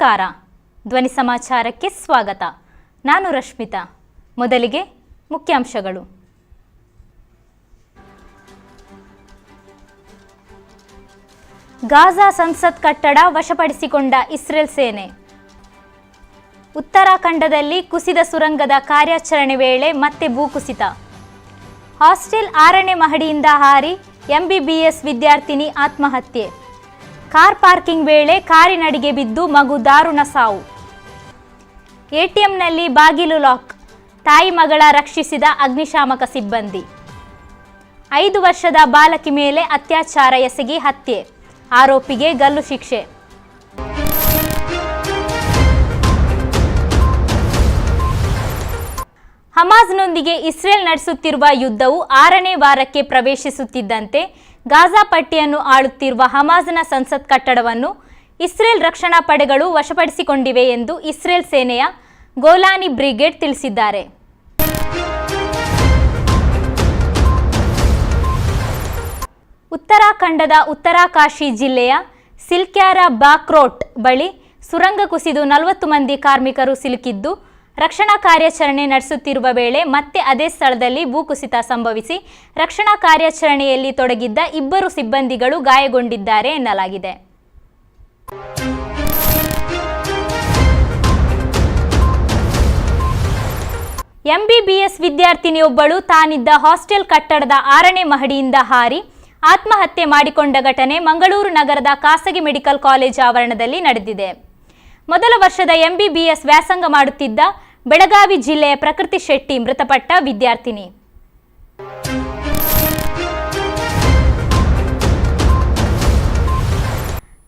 ನಮಸ್ಕಾರ. ಧ್ವನಿ ಸಮಾಚಾರಕ್ಕೆ ಸ್ವಾಗತ. ನಾನು ರಶ್ಮಿತಾ. ಮೊದಲಿಗೆ ಮುಖ್ಯಾಂಶಗಳು. ಗಾಜಾ ಸಂಸತ್ ಕಟ್ಟಡ ವಶಪಡಿಸಿಕೊಂಡ ಇಸ್ರೇಲ್ ಸೇನೆ. ಉತ್ತರಾಖಂಡದಲ್ಲಿ ಕುಸಿದ ಸುರಂಗದ ಕಾರ್ಯಾಚರಣೆ ವೇಳೆ ಮತ್ತೆ ಭೂಕುಸಿತ. ಹಾಸ್ಟೆಲ್ 6ನೇ ಮಹಡಿಯಿಂದ ಹಾರಿ ಎಂಬಿಬಿಎಸ್ ವಿದ್ಯಾರ್ಥಿನಿ ಆತ್ಮಹತ್ಯೆ. ಕಾರ್ ಪಾರ್ಕಿಂಗ್ ವೇಳೆ ಕಾರಿನಡಿಗೆ ಬಿದ್ದು ಮಗು ದಾರುಣ ಸಾವು. ಎಟಿಎಂನಲ್ಲಿ ಬಾಗಿಲು ಲಾಕ್, ತಾಯಿ ಮಗಳ ರಕ್ಷಿಸಿದ ಅಗ್ನಿಶಾಮಕ ಸಿಬ್ಬಂದಿ. 5 ವರ್ಷದ ಬಾಲಕಿ ಮೇಲೆ ಅತ್ಯಾಚಾರ ಎಸಗಿ ಹತ್ಯೆ, ಆರೋಪಿಗೆ ಗಲ್ಲು ಶಿಕ್ಷೆ. ಹಮಾಜ್ನೊಂದಿಗೆ ಇಸ್ರೇಲ್ ನಡೆಸುತ್ತಿರುವ ಯುದ್ಧವು 6ನೇ ವಾರಕ್ಕೆ ಪ್ರವೇಶಿಸುತ್ತಿದ್ದಂತೆ ಗಾಜಾ ಪಟ್ಟಿಯನ್ನು ಆಳುತ್ತಿರುವ ಹಮಾಜ್ನ ಸಂಸತ್ ಕಟ್ಟಡವನ್ನು ಇಸ್ರೇಲ್ ರಕ್ಷಣಾ ಪಡೆಗಳು ವಶಪಡಿಸಿಕೊಂಡಿವೆ ಎಂದು ಇಸ್ರೇಲ್ ಸೇನೆಯ ಗೋಲಾನಿ ಬ್ರಿಗೇಡ್ ತಿಳಿಸಿದ್ದಾರೆ. ಉತ್ತರಾಖಂಡದ ಉತ್ತರಾಕಾಶಿ ಜಿಲ್ಲೆಯ ಸಿಲ್ಕ್ಯಾರಾ ಬಾಕ್ರೋಟ್ ಬಳಿ ಸುರಂಗ ಕುಸಿದು 40 ಮಂದಿ ಕಾರ್ಮಿಕರು ಸಿಲುಕಿದ್ದು, ರಕ್ಷಣಾ ಕಾರ್ಯಾಚರಣೆ ನಡೆಸುತ್ತಿರುವ ವೇಳೆ ಮತ್ತೆ ಅದೇ ಸ್ಥಳದಲ್ಲಿ ಭೂಕುಸಿತ ಸಂಭವಿಸಿ ರಕ್ಷಣಾ ಕಾರ್ಯಾಚರಣೆಯಲ್ಲಿ ತೊಡಗಿದ್ದ 2 ಸಿಬ್ಬಂದಿಗಳು ಗಾಯಗೊಂಡಿದ್ದಾರೆ ಎನ್ನಲಾಗಿದೆ. ಎಂಬಿಬಿಎಸ್ ವಿದ್ಯಾರ್ಥಿನಿಯೊಬ್ಬಳು ತಾನಿದ್ದ ಹಾಸ್ಟೆಲ್ ಕಟ್ಟಡದ 6ನೇ ಮಹಡಿಯಿಂದ ಹಾರಿ ಆತ್ಮಹತ್ಯೆ ಮಾಡಿಕೊಂಡ ಘಟನೆ ಮಂಗಳೂರು ನಗರದ ಖಾಸಗಿ ಮೆಡಿಕಲ್ ಕಾಲೇಜು ಆವರಣದಲ್ಲಿ ನಡೆದಿದೆ. ಮೊದಲ ವರ್ಷದ ಎಂಬಿಬಿಎಸ್ ವ್ಯಾಸಂಗ ಮಾಡುತ್ತಿದ್ದ ಬೆಳಗಾವಿ ಜಿಲ್ಲೆಯ ಪ್ರಕೃತಿ ಶೆಟ್ಟಿ ಮೃತಪಟ್ಟ ವಿದ್ಯಾರ್ಥಿನಿ.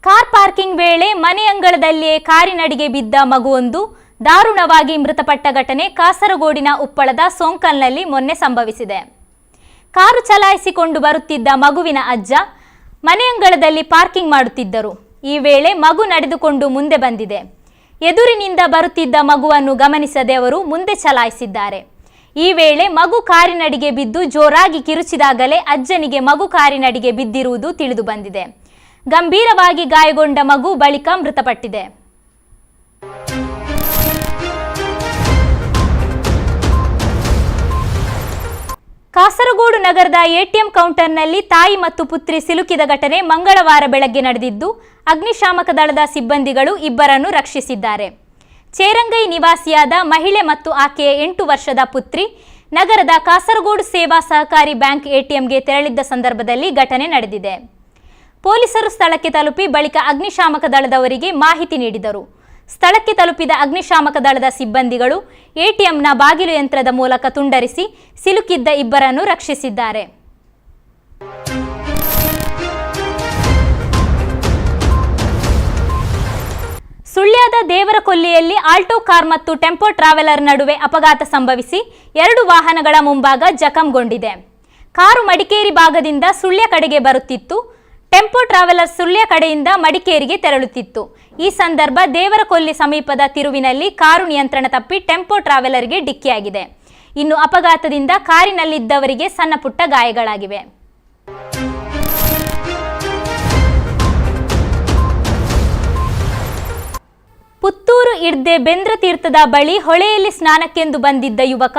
ಕಾರ್ ಪಾರ್ಕಿಂಗ್ ವೇಳೆ ಮನೆಯಂಗಳದಲ್ಲಿಯೇ ಕಾರಿನಡಿಗೆ ಬಿದ್ದ ಮಗುವೊಂದು ದಾರುಣವಾಗಿ ಮೃತಪಟ್ಟ ಘಟನೆ ಕಾಸರಗೋಡಿನ ಉಪ್ಪಳದ ಸೋಂಕಲ್ನಲ್ಲಿ ಮೊನ್ನೆ ಸಂಭವಿಸಿದೆ. ಕಾರು ಚಲಾಯಿಸಿಕೊಂಡು ಬರುತ್ತಿದ್ದ ಮಗುವಿನ ಅಜ್ಜ ಮನೆಯಂಗಳದಲ್ಲಿ ಪಾರ್ಕಿಂಗ್ ಮಾಡುತ್ತಿದ್ದರು. ಈ ವೇಳೆ ಮಗು ನಡೆದುಕೊಂಡು ಮುಂದೆ ಬಂದಿದೆ. ಎದುರಿನಿಂದ ಬರುತ್ತಿದ್ದ ಮಗುವನ್ನು ಗಮನಿಸದೆ ಅವರು ಮುಂದೆ ಚಲಾಯಿಸಿದ್ದಾರೆ. ಈ ವೇಳೆ ಮಗು ಕಾರಿನಡಿಗೆ ಬಿದ್ದು ಜೋರಾಗಿ ಕಿರುಚಿದಾಗಲೇ ಅಜ್ಜನಿಗೆ ಮಗು ಕಾರಿನಡಿಗೆ ಬಿದ್ದಿರುವುದು ತಿಳಿದು ಬಂದಿದೆ. ಗಂಭೀರವಾಗಿ ಗಾಯಗೊಂಡ ಮಗು ಬಳಿಕ ಮೃತಪಟ್ಟಿದೆ. ಕಾಸರಗೋಡು ನಗರದ ಎಟಿಎಂ ಕೌಂಟರ್ನಲ್ಲಿ ತಾಯಿ ಮತ್ತು ಪುತ್ರಿ ಸಿಲುಕಿದ ಘಟನೆ ಮಂಗಳವಾರ ಬೆಳಗ್ಗೆ ನಡೆದಿದ್ದು, ಅಗ್ನಿಶಾಮಕ ದಳದ ಸಿಬ್ಬಂದಿಗಳು 2 ರಕ್ಷಿಸಿದ್ದಾರೆ. ಚೇರಂಗೈ ನಿವಾಸಿಯಾದ ಮಹಿಳೆ ಮತ್ತು ಆಕೆಯ 8 ವರ್ಷದ ಪುತ್ರಿ ನಗರದ ಕಾಸರಗೋಡು ಸೇವಾ ಸಹಕಾರಿ ಬ್ಯಾಂಕ್ ಎಟಿಎಂಗೆ ತೆರಳಿದ್ದ ಸಂದರ್ಭದಲ್ಲಿ ಘಟನೆ ನಡೆದಿದೆ. ಪೊಲೀಸರು ಸ್ಥಳಕ್ಕೆ ತಲುಪಿ ಬಳಿಕ ಅಗ್ನಿಶಾಮಕ ದಳದವರಿಗೆ ಮಾಹಿತಿ ನೀಡಿದರು. ಸ್ಥಳಕ್ಕೆ ತಲುಪಿದ ಅಗ್ನಿಶಾಮಕ ದಳದ ಸಿಬ್ಬಂದಿಗಳು ಎಟಿಎಂನ ಬಾಗಿಲು ಯಂತ್ರದ ಮೂಲಕ ತುಂಡರಿಸಿ ಸಿಲುಕಿದ್ದ 2 ರಕ್ಷಿಸಿದ್ದಾರೆ. ಸುಳ್ಯದ ದೇವರಕೊಲ್ಲಿಯಲ್ಲಿ ಆಲ್ಟೋ ಕಾರ್ ಮತ್ತು ಟೆಂಪೋ ಟ್ರಾವೆಲರ್ ನಡುವೆ ಅಪಘಾತ ಸಂಭವಿಸಿ 2 ವಾಹನಗಳ ಮುಂಭಾಗ ಜಖಂಗೊಂಡಿದೆ. ಕಾರು ಮಡಿಕೇರಿ ಭಾಗದಿಂದ ಸುಳ್ಯ ಕಡೆಗೆ ಬರುತ್ತಿತ್ತು. ಟೆಂಪೋ ಟ್ರಾವೆಲರ್ ಸುಳ್ಯ ಕಡೆಯಿಂದ ಮಡಿಕೇರಿಗೆ ತೆರಳುತ್ತಿತ್ತು. ಈ ಸಂದರ್ಭ ದೇವರಕೊಲ್ಲಿ ಸಮೀಪದ ತಿರುವಿನಲ್ಲಿ ಕಾರು ನಿಯಂತ್ರಣ ತಪ್ಪಿ ಟೆಂಪೋ ಟ್ರಾವೆಲರ್ಗೆ ಡಿಕ್ಕಿಯಾಗಿದೆ. ಇನ್ನು ಅಪಘಾತದಿಂದ ಕಾರಿನಲ್ಲಿದ್ದವರಿಗೆ ಸಣ್ಣ ಪುಟ್ಟ ಗಾಯಗಳಾಗಿವೆ. ಪುತ್ತೂರು ಇಡ್ದೆ ಬೆಂದ್ರತೀರ್ಥದ ಬಳಿ ಹೊಳೆಯಲ್ಲಿ ಸ್ನಾನಕ್ಕೆಂದು ಬಂದಿದ್ದ ಯುವಕ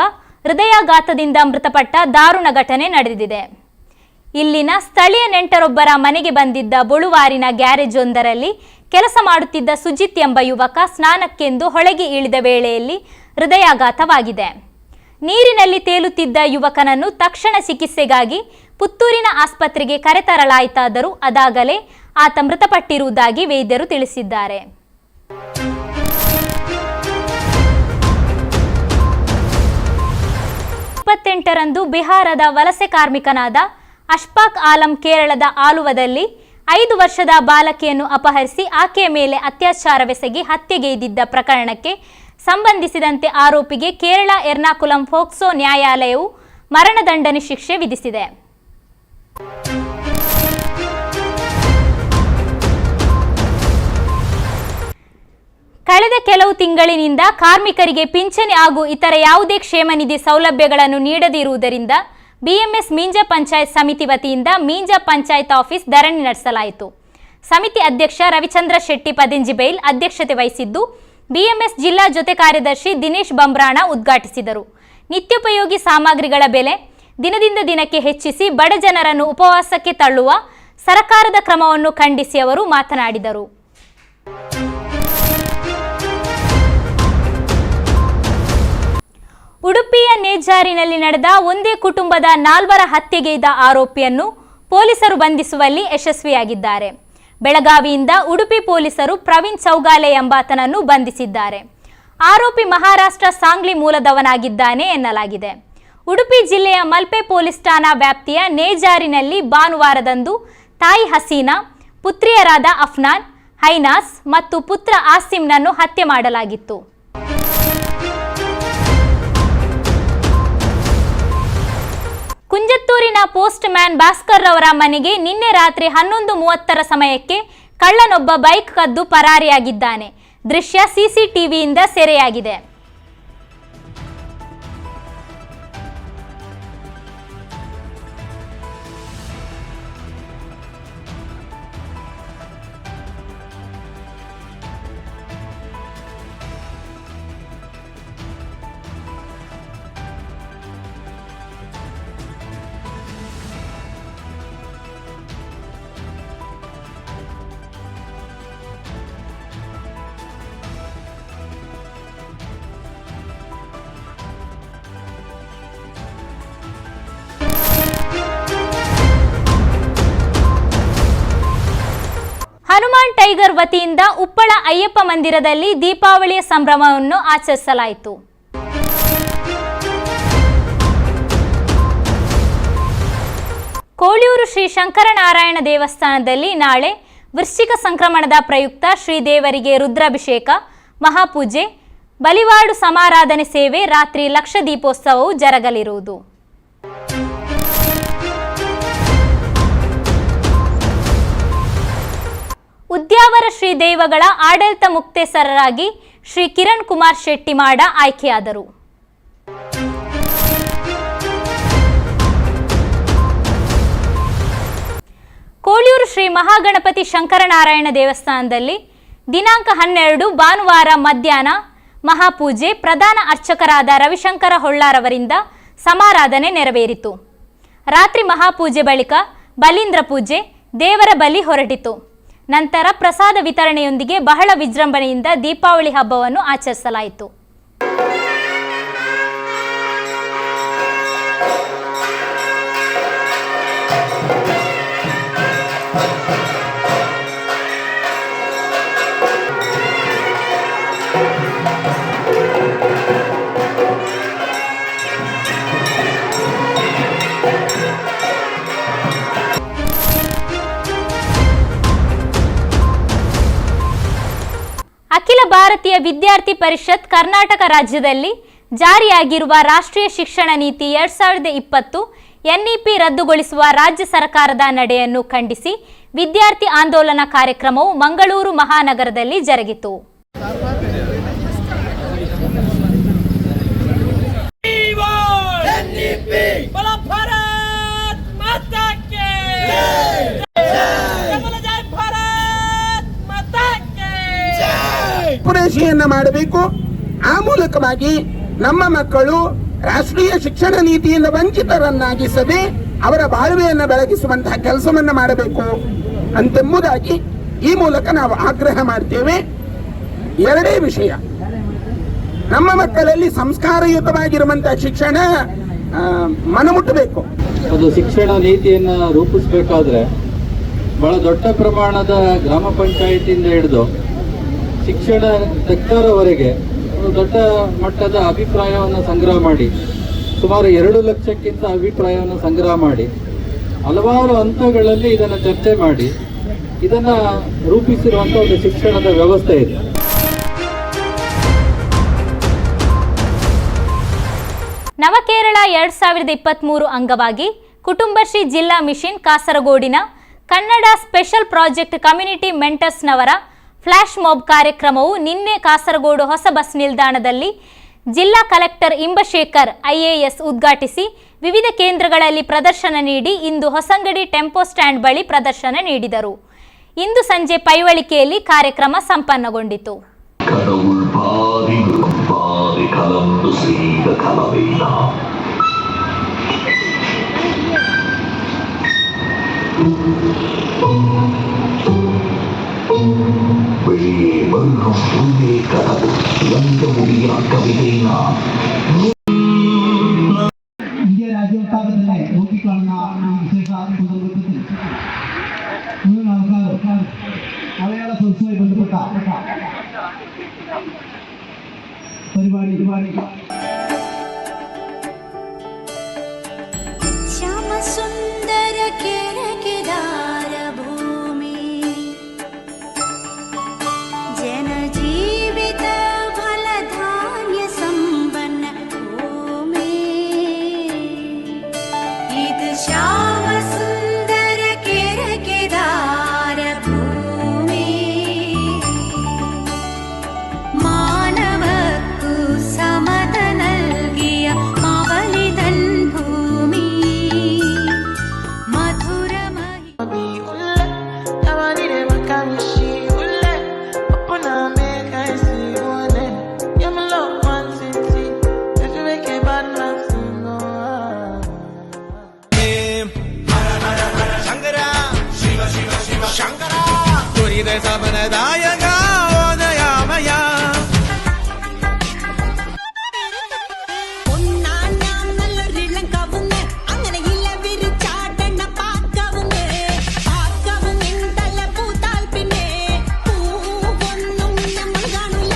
ಹೃದಯಾಘಾತದಿಂದ ಮೃತಪಟ್ಟ ದಾರುಣ ಘಟನೆ ನಡೆದಿದೆ. ಇಲ್ಲಿನ ಸ್ಥಳೀಯ ನೆಂಟರೊಬ್ಬರ ಮನೆಗೆ ಬಂದಿದ್ದ ಬೊಳುವಾರಿನ ಗ್ಯಾರೇಜ್ ಒಂದರಲ್ಲಿ ಕೆಲಸ ಮಾಡುತ್ತಿದ್ದ ಸುಜಿತ್ ಎಂಬ ಯುವಕ ಸ್ನಾನಕ್ಕೆಂದು ಹೊಳೆಗೆ ಇಳಿದ ವೇಳೆಯಲ್ಲಿ ಹೃದಯಾಘಾತವಾಗಿದೆ. ನೀರಿನಲ್ಲಿ ತೇಲುತ್ತಿದ್ದ ಯುವಕನನ್ನು ತಕ್ಷಣ ಚಿಕಿತ್ಸೆಗಾಗಿ ಪುತ್ತೂರಿನ ಆಸ್ಪತ್ರೆಗೆ ಕರೆತರಲಾಯಿತಾದರೂ ಅದಾಗಲೇ ಆತ ಮೃತಪಟ್ಟಿರುವುದಾಗಿ ವೈದ್ಯರು ತಿಳಿಸಿದ್ದಾರೆ. ರಂದು ಬಿಹಾರದ ವಲಸೆ ಕಾರ್ಮಿಕನಾದ ಅಶ್ಫಾಕ್ ಆಲಂ ಕೇರಳದ ಆಲುವದಲ್ಲಿ 5 ವರ್ಷದ ಬಾಲಕಿಯನ್ನು ಅಪಹರಿಸಿ ಆಕೆಯ ಮೇಲೆ ಅತ್ಯಾಚಾರವೆಸಗಿ ಹತ್ಯೆಗೈದಿದ್ದ ಪ್ರಕರಣಕ್ಕೆ ಸಂಬಂಧಿಸಿದಂತೆ ಆರೋಪಿಗೆ ಕೇರಳ ಎರ್ನಾಕುಲಂ ಫೋಕ್ಸೋ ನ್ಯಾಯಾಲಯವು ಮರಣದಂಡನೆ ಶಿಕ್ಷೆ ವಿಧಿಸಿದೆ. ಕಳೆದ ಕೆಲವು ತಿಂಗಳಿನಿಂದ ಕಾರ್ಮಿಕರಿಗೆ ಪಿಂಚಣಿ ಹಾಗೂ ಇತರ ಯಾವುದೇ ಕ್ಷೇಮ ನಿಧಿ ಸೌಲಭ್ಯಗಳನ್ನು ನೀಡದಿರುವುದರಿಂದ ಬಿಎಂಎಸ್ ಮೀಂಜ ಪಂಚಾಯತ್ ಸಮಿತಿ ವತಿಯಿಂದ ಮೀಂಜ ಪಂಚಾಯತ್ ಆಫೀಸ್ ಧರಣಿ ನಡೆಸಲಾಯಿತು. ಸಮಿತಿ ಅಧ್ಯಕ್ಷ ರವಿಚಂದ್ರ ಶೆಟ್ಟಿ ಪದಿಂಜಿಬೈಲ್ ಅಧ್ಯಕ್ಷತೆ ವಹಿಸಿದ್ದು, ಬಿಎಂಎಸ್ ಜಿಲ್ಲಾ ಜೊತೆ ಕಾರ್ಯದರ್ಶಿ ದಿನೇಶ್ ಬಂಬ್ರಾಣ ಉದ್ಘಾಟಿಸಿದರು. ನಿತ್ಯೋಪಯೋಗಿ ಸಾಮಗ್ರಿಗಳ ಬೆಲೆ ದಿನದಿಂದ ದಿನಕ್ಕೆ ಹೆಚ್ಚಿಸಿ ಬಡ ಜನರನ್ನು ಉಪವಾಸಕ್ಕೆ ತಳ್ಳುವ ಸರ್ಕಾರದ ಕ್ರಮವನ್ನು ಖಂಡಿಸಿ ಅವರು ಮಾತನಾಡಿದರು. ಉಡುಪಿಯ ನೇಜಾರಿನಲ್ಲಿ ನಡೆದ ಒಂದೇ ಕುಟುಂಬದ 4 ಹತ್ಯೆಗೈದ ಆರೋಪಿಯನ್ನು ಪೊಲೀಸರು ಬಂಧಿಸುವಲ್ಲಿ ಯಶಸ್ವಿಯಾಗಿದ್ದಾರೆ. ಬೆಳಗಾವಿಯಿಂದ ಉಡುಪಿ ಪೊಲೀಸರು ಪ್ರವೀಣ್ ಚೌಗಾಲೆ ಎಂಬಾತನನ್ನು ಬಂಧಿಸಿದ್ದಾರೆ. ಆರೋಪಿ ಮಹಾರಾಷ್ಟ್ರ ಸಾಂಗ್ಲಿ ಮೂಲದವನಾಗಿದ್ದಾನೆ ಎನ್ನಲಾಗಿದೆ. ಉಡುಪಿ ಜಿಲ್ಲೆಯ ಮಲ್ಪೆ ಪೊಲೀಸ್ ಠಾಣಾ ವ್ಯಾಪ್ತಿಯ ನೇಜಾರಿನಲ್ಲಿ ಭಾನುವಾರದಂದು ತಾಯಿ ಹಸೀನಾ, ಪುತ್ರಿಯರಾದ ಅಫ್ನಾನ್, ಹೈನಾಸ್ ಮತ್ತು ಪುತ್ರ ಆಸಿಮ್ನನ್ನು ಹತ್ಯೆ ಮಾಡಲಾಗಿತ್ತು. ಕುಂಜತ್ತೂರಿನ ಪೋಸ್ಟ್ ಮ್ಯಾನ್ ಭಾಸ್ಕರ್ ರವರ ಮನೆಗೆ ನಿನ್ನೆ ರಾತ್ರಿ 11:30 ಸಮಯಕ್ಕೆ ಕಳ್ಳನೊಬ್ಬ ಬೈಕ್ ಕದ್ದು ಪರಾರಿಯಾಗಿದ್ದಾನೆ. ದೃಶ್ಯ ಸಿಸಿಟಿವಿಯಿಂದ ಸೆರೆಯಾಗಿದೆ. ಹನುಮಾನ್ ಟೈಗರ್ ವತಿಯಿಂದ ಉಪ್ಪಳ ಅಯ್ಯಪ್ಪ ಮಂದಿರದಲ್ಲಿ ದೀಪಾವಳಿಯ ಸಂಭ್ರಮವನ್ನು ಆಚರಿಸಲಾಯಿತು. ಕೋಳಿಯೂರು ಶ್ರೀ ಶಂಕರನಾರಾಯಣ ದೇವಸ್ಥಾನದಲ್ಲಿ ನಾಳೆ ವೃಶ್ಚಿಕ ಸಂಕ್ರಮಣದ ಪ್ರಯುಕ್ತ ಶ್ರೀದೇವರಿಗೆ ರುದ್ರಾಭಿಷೇಕ, ಮಹಾಪೂಜೆ, ಬಲಿವಾಡು ಸಮಾರಾಧನೆ ಸೇವೆ, ರಾತ್ರಿ ಲಕ್ಷ ದೀಪೋತ್ಸವವು ಜರಗಲಿರುವುದು. ಉದ್ಯಾವರ ಶ್ರೀ ದೇವಗಳ ಆಡಳಿತ ಮುಕ್ತೇಸರರಾಗಿ ಶ್ರೀ ಕಿರಣ್ ಕುಮಾರ್ ಶೆಟ್ಟಿಮಾಡ ಆಯ್ಕೆಯಾದರು. ಕೋಳಿಯೂರು ಶ್ರೀ ಮಹಾಗಣಪತಿ ಶಂಕರನಾರಾಯಣ ದೇವಸ್ಥಾನದಲ್ಲಿ ದಿನಾಂಕ 12 ಭಾನುವಾರ ಮಧ್ಯಾಹ್ನ ಮಹಾಪೂಜೆ ಪ್ರಧಾನ ಅರ್ಚಕರಾದ ರವಿಶಂಕರ ಹೊಳ್ಳಾರವರಿಂದ ಸಮಾರಾಧನೆ ನೆರವೇರಿತು. ರಾತ್ರಿ ಮಹಾಪೂಜೆ ಬಳಿಕ ಬಲೀಂದ್ರ ಪೂಜೆ, ದೇವರ ಬಲಿ ಹೊರಟಿತು. ನಂತರ ಪ್ರಸಾದ ವಿತರಣೆಯೊಂದಿಗೆ ಬಹಳ ವಿಜೃಂಭಣೆಯಿಂದ ದೀಪಾವಳಿ ಹಬ್ಬವನ್ನು ಆಚರಿಸಲಾಯಿತು. ಅಖಿಲ ಭಾರತೀಯ ವಿದ್ಯಾರ್ಥಿ ಪರಿಷತ್ ಕರ್ನಾಟಕ ರಾಜ್ಯದಲ್ಲಿ ಜಾರಿಯಾಗಿರುವ ರಾಷ್ಟ್ರೀಯ ಶಿಕ್ಷಣ ನೀತಿ 2020 ಎನ್ಇಪಿ ರದ್ದುಗೊಳಿಸುವ ರಾಜ್ಯ ಸರ್ಕಾರದ ನಡೆಯನ್ನು ಖಂಡಿಸಿ ವಿದ್ಯಾರ್ಥಿ ಆಂದೋಲನ ಕಾರ್ಯಕ್ರಮವು ಮಂಗಳೂರು ಮಹಾನಗರದಲ್ಲಿ ಜರುಗಿತು. ಪೂರೈಕೆಯನ್ನ ಮಾಡಬೇಕು. ಆ ಮೂಲಕವಾಗಿ ನಮ್ಮ ಮಕ್ಕಳು ರಾಷ್ಟ್ರೀಯ ಶಿಕ್ಷಣ ನೀತಿಯಿಂದ ವಂಚಿತರನ್ನಾಗಿಸದೆ ಅವರ ಬಾಳ್ವೆಯನ್ನು ಬೆಳಗಿಸುವಂತಹ ಕೆಲಸವನ್ನ ಮಾಡಬೇಕು ಅಂತೆಂಬುದಾಗಿ ಈ ಮೂಲಕ ನಾವು ಆಗ್ರಹ ಮಾಡ್ತೇವೆ. ಎರಡೇ ವಿಷಯ, ನಮ್ಮ ಮಕ್ಕಳಲ್ಲಿ ಸಂಸ್ಕಾರಯುತವಾಗಿರುವಂತಹ ಶಿಕ್ಷಣ ಮನಮುಟ್ಟಬೇಕು. ಅದು ಶಿಕ್ಷಣ ನೀತಿಯನ್ನು ರೂಪಿಸಬೇಕಾದ್ರೆ ಬಹಳ ದೊಡ್ಡ ಪ್ರಮಾಣದ ಗ್ರಾಮ ಪಂಚಾಯಿತಿಯಿಂದ ಹಿಡಿದು ಶಿಕ್ಷಣ ತಜ್ಞರವರೆಗೆ ಒಂದು ದೊಡ್ಡ ಮಟ್ಟದ ಅಭಿಪ್ರಾಯವನ್ನು ಸಂಗ್ರಹ ಮಾಡಿ, ಸುಮಾರು 2 ಲಕ್ಷಕ್ಕಿಂತ ಅಭಿಪ್ರಾಯವನ್ನು ಸಂಗ್ರಹ ಮಾಡಿ ಹಲವಾರು ಹಂತಗಳಲ್ಲಿ ಇದನ್ನು ಚರ್ಚೆ ಮಾಡಿ ಇದನ್ನು ರೂಪಿಸಿರುವಂಥ ಒಂದು ಶಿಕ್ಷಣದ ವ್ಯವಸ್ಥೆ ಇದೆ. ನವಕೇರಳ 2023 ಅಂಗವಾಗಿ ಕುಟುಂಬಶ್ರೀ ಜಿಲ್ಲಾ ಮಿಷನ್ ಕಾಸರಗೋಡಿನ ಕನ್ನಡ ಸ್ಪೆಷಲ್ ಪ್ರಾಜೆಕ್ಟ್ ಕಮ್ಯುನಿಟಿ ಮೆಂಟರ್ಸ್ನವರ ಫ್ಲಾಶ್ ಮಾಬ್ ಕಾರ್ಯಕ್ರಮವು ನಿನ್ನೆ ಕಾಸರಗೋಡು ಹೊಸ ಬಸ್ ನಿಲ್ದಾಣದಲ್ಲಿ ಜಿಲ್ಲಾ ಕಲೆಕ್ಟರ್ ಇಂಬಶೇಖರ್ ಐಎಎಸ್ ಉದ್ಘಾಟಿಸಿ ವಿವಿಧ ಕೇಂದ್ರಗಳಲ್ಲಿ ಪ್ರದರ್ಶನ ನೀಡಿ ಇಂದು ಹೊಸಂಗಡಿ ಟೆಂಪೋ ಸ್ಟ್ಯಾಂಡ್ ಬಳಿ ಪ್ರದರ್ಶನ ನೀಡಿದರು. ಇಂದು ಸಂಜೆ ಪೈವಳಿಕೆಯಲ್ಲಿ ಕಾರ್ಯಕ್ರಮ ಸಂಪನ್ನಗೊಂಡಿತು. கடவுள் பாதி மிருகம் பாதி கலந்து செய்த கலவைனா வெளியே மிருகம் உள்ளே கடவுள் எந்த முடியா கவிதைனா ഇന്ത്യ രാജ്യത്താകത്തിലെ നോക്കിക്കാണുന്ന വിശേഷ സന്ദർഭത്തിൽ മുഴുവൻ ആൾക്കാർ മലയാള സംസ്ഥയുമായി ബന്ധപ്പെട്ട പരിപാടി ശ്യാമസുന്ദര കേരകേദാര ഭൂമി ജനജീവിത ഫലധാന്യ സമ്പന്ന ഭൂമി ഇത് ശ്യാമസുന്ദര കേരകേദാര ഭൂമി മാനവക്കു സമത നൽകിയ മാവലിതൻ ഭൂമി മധുരമഹി സമനദായക ഓദയാമയ ഒന്നാം നല്ലൊരിളം കവുങ്ങ് അങ്ങനെയില്ല വിരിച്ചാടണ പാക്കവുങ്ങ് പാക്കവുങ്ങിന്തല പൂത്താൽ പിന്നെ പൂവൊന്നും നമ്മൾ കാണൂല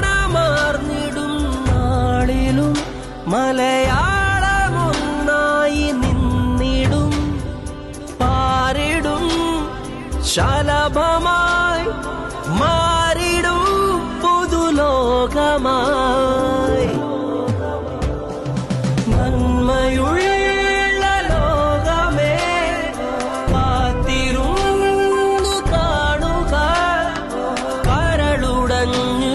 മരണമാർന്നിടും നാളിലും മലയാളമൊന്നായി നിന്നിടും പാരിടും ശലഭമായി മാറിടും പുതുലോകമായി നന്മയുള്ള ലോകമേ കാത്തിരുന്നു കാണുക കരളുടഞ്ഞു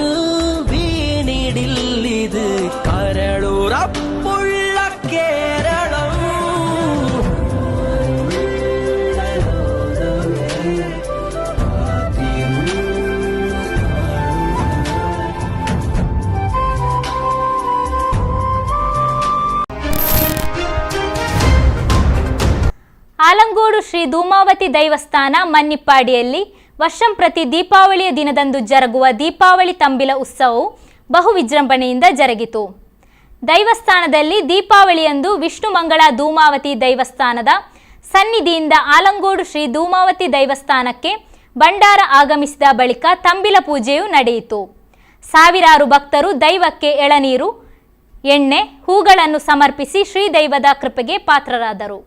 വീണിടില്ലിത് കരളുറപ്പുള്ള കേരളം ಆಲಂಗೋಡು ಶ್ರೀ ಧೂಮಾವತಿ ದೈವಸ್ಥಾನ ಮನ್ನಿಪ್ಪಾಡಿಯಲ್ಲಿ ವರ್ಷಂಪ್ರತಿ ದೀಪಾವಳಿಯ ದಿನದಂದು ಜರುಗುವ ದೀಪಾವಳಿ ತಂಬಿಲ ಉತ್ಸವವು ಬಹು ವಿಜೃಂಭಣೆಯಿಂದ ಜರುಗಿತು. ದೈವಸ್ಥಾನದಲ್ಲಿ ದೀಪಾವಳಿಯಂದು ವಿಷ್ಣುಮಂಗಳ ಧೂಮಾವತಿ ದೈವಸ್ಥಾನದ ಸನ್ನಿಧಿಯಿಂದ ಆಲಂಗೋಡು ಶ್ರೀ ಧೂಮಾವತಿ ದೈವಸ್ಥಾನಕ್ಕೆ ಭಂಡಾರ ಆಗಮಿಸಿದ ಬಳಿಕ ತಂಬಿಲ ಪೂಜೆಯು ನಡೆಯಿತು. ಸಾವಿರಾರು ಭಕ್ತರು ದೈವಕ್ಕೆ ಎಳನೀರು, ಎಣ್ಣೆ, ಹೂಗಳನ್ನು ಸಮರ್ಪಿಸಿ ಶ್ರೀದೈವದ ಕೃಪೆಗೆ ಪಾತ್ರರಾದರು.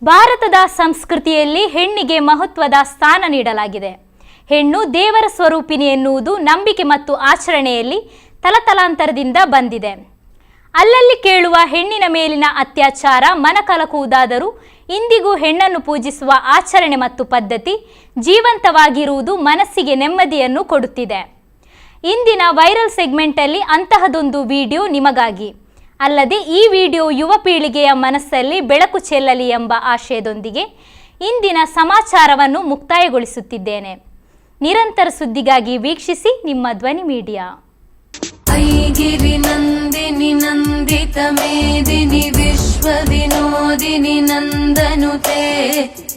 ಭಾರತದ ಸಂಸ್ಕೃತಿಯಲ್ಲಿ ಹೆಣ್ಣಿಗೆ ಮಹತ್ವದ ಸ್ಥಾನ ನೀಡಲಾಗಿದೆ. ಹೆಣ್ಣು ದೇವರ ಸ್ವರೂಪಿಣಿ ಎನ್ನುವುದು ನಂಬಿಕೆ ಮತ್ತು ಆಚರಣೆಯಲ್ಲಿ ತಲತಲಾಂತರದಿಂದ ಬಂದಿದೆ. ಅಲ್ಲಲ್ಲಿ ಕೇಳುವ ಹೆಣ್ಣಿನ ಮೇಲಿನ ಅತ್ಯಾಚಾರ ಮನಕಲಕುವುದಾದರೂ ಇಂದಿಗೂ ಹೆಣ್ಣನ್ನು ಪೂಜಿಸುವ ಆಚರಣೆ ಮತ್ತು ಪದ್ಧತಿ ಜೀವಂತವಾಗಿರುವುದು ಮನಸ್ಸಿಗೆ ನೆಮ್ಮದಿಯನ್ನು ಕೊಡುತ್ತಿದೆ. ಇಂದಿನ ವೈರಲ್ ಸೆಗ್ಮೆಂಟಲ್ಲಿ ಅಂತಹದೊಂದು ವಿಡಿಯೋ ನಿಮಗಾಗಿ. ಅಲ್ಲದೆ ಈ ವಿಡಿಯೋ ಯುವ ಪೀಳಿಗೆಯ ಮನಸ್ಸಲ್ಲಿ ಬೆಳಕು ಚೆಲ್ಲಲಿ ಎಂಬ ಆಶಯದೊಂದಿಗೆ ಇಂದಿನ ಸಮಾಚಾರವನ್ನು ಮುಕ್ತಾಯಗೊಳಿಸುತ್ತಿದ್ದೇನೆ. ನಿರಂತರ ಸುದ್ದಿಗಾಗಿ ವೀಕ್ಷಿಸಿ ನಿಮ್ಮ ಧ್ವನಿ ಮೀಡಿಯಾ. ಐಗಿರಿ ನಂದಿನಿ ನಂದಿತ ಮೇದಿನಿ ವಿಶ್ವ ವಿನೋದಿನಿ ನಂದನುತೆ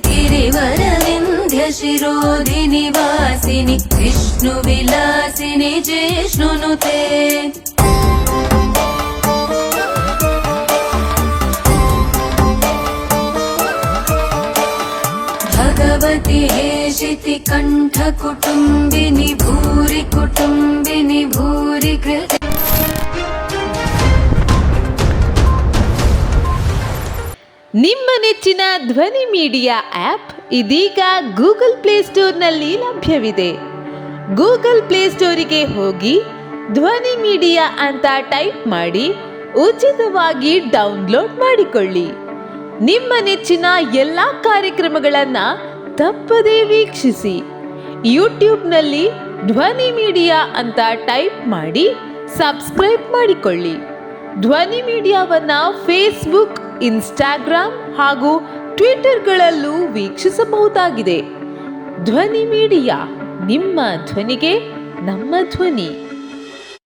ಗಿರಿವರ ವಿಂಧ್ಯ ಶಿರೋಧಿನಿ ವಾಸಿನಿ ವಿಷ್ಣು ವಿಲಾಸಿನಿ ಜಿಷ್ಣುನುತೆ भगवति हेशिति कंठ कुटुंबिनि भूरि कृति ನಿಮ್ಮ ನೆಚ್ಚಿನ ಧ್ವನಿ ಮೀಡಿಯಾ ಆ್ಯಪ್ ಇದೀಗ ಗೂಗಲ್ ಪ್ಲೇಸ್ಟೋರ್ನಲ್ಲಿ ಲಭ್ಯವಿದೆ. ಗೂಗಲ್ ಪ್ಲೇಸ್ಟೋರಿಗೆ ಹೋಗಿ ಧ್ವನಿ ಮೀಡಿಯಾ ಅಂತ ಟೈಪ್ ಮಾಡಿ ಉಚಿತವಾಗಿ ಡೌನ್ಲೋಡ್ ಮಾಡಿಕೊಳ್ಳಿ. ನಿಮ್ಮ ನೆಚ್ಚಿನ ಎಲ್ಲ ಕಾರ್ಯಕ್ರಮಗಳನ್ನು ತಪ್ಪದೇ ವೀಕ್ಷಿಸಿ. ಯೂಟ್ಯೂಬ್ನಲ್ಲಿ ಧ್ವನಿ ಮೀಡಿಯಾ ಅಂತ ಟೈಪ್ ಮಾಡಿ ಸಬ್ಸ್ಕ್ರೈಬ್ ಮಾಡಿಕೊಳ್ಳಿ. ಧ್ವನಿ ಮೀಡಿಯಾವನ್ನು ಫೇಸ್ಬುಕ್, ಇನ್ಸ್ಟಾಗ್ರಾಮ್ ಹಾಗೂ ಟ್ವಿಟರ್ಗಳಲ್ಲೂ ವೀಕ್ಷಿಸಬಹುದಾಗಿದೆ. ಧ್ವನಿ ಮೀಡಿಯಾ, ನಿಮ್ಮ ಧ್ವನಿಗೆ ನಮ್ಮ ಧ್ವನಿ.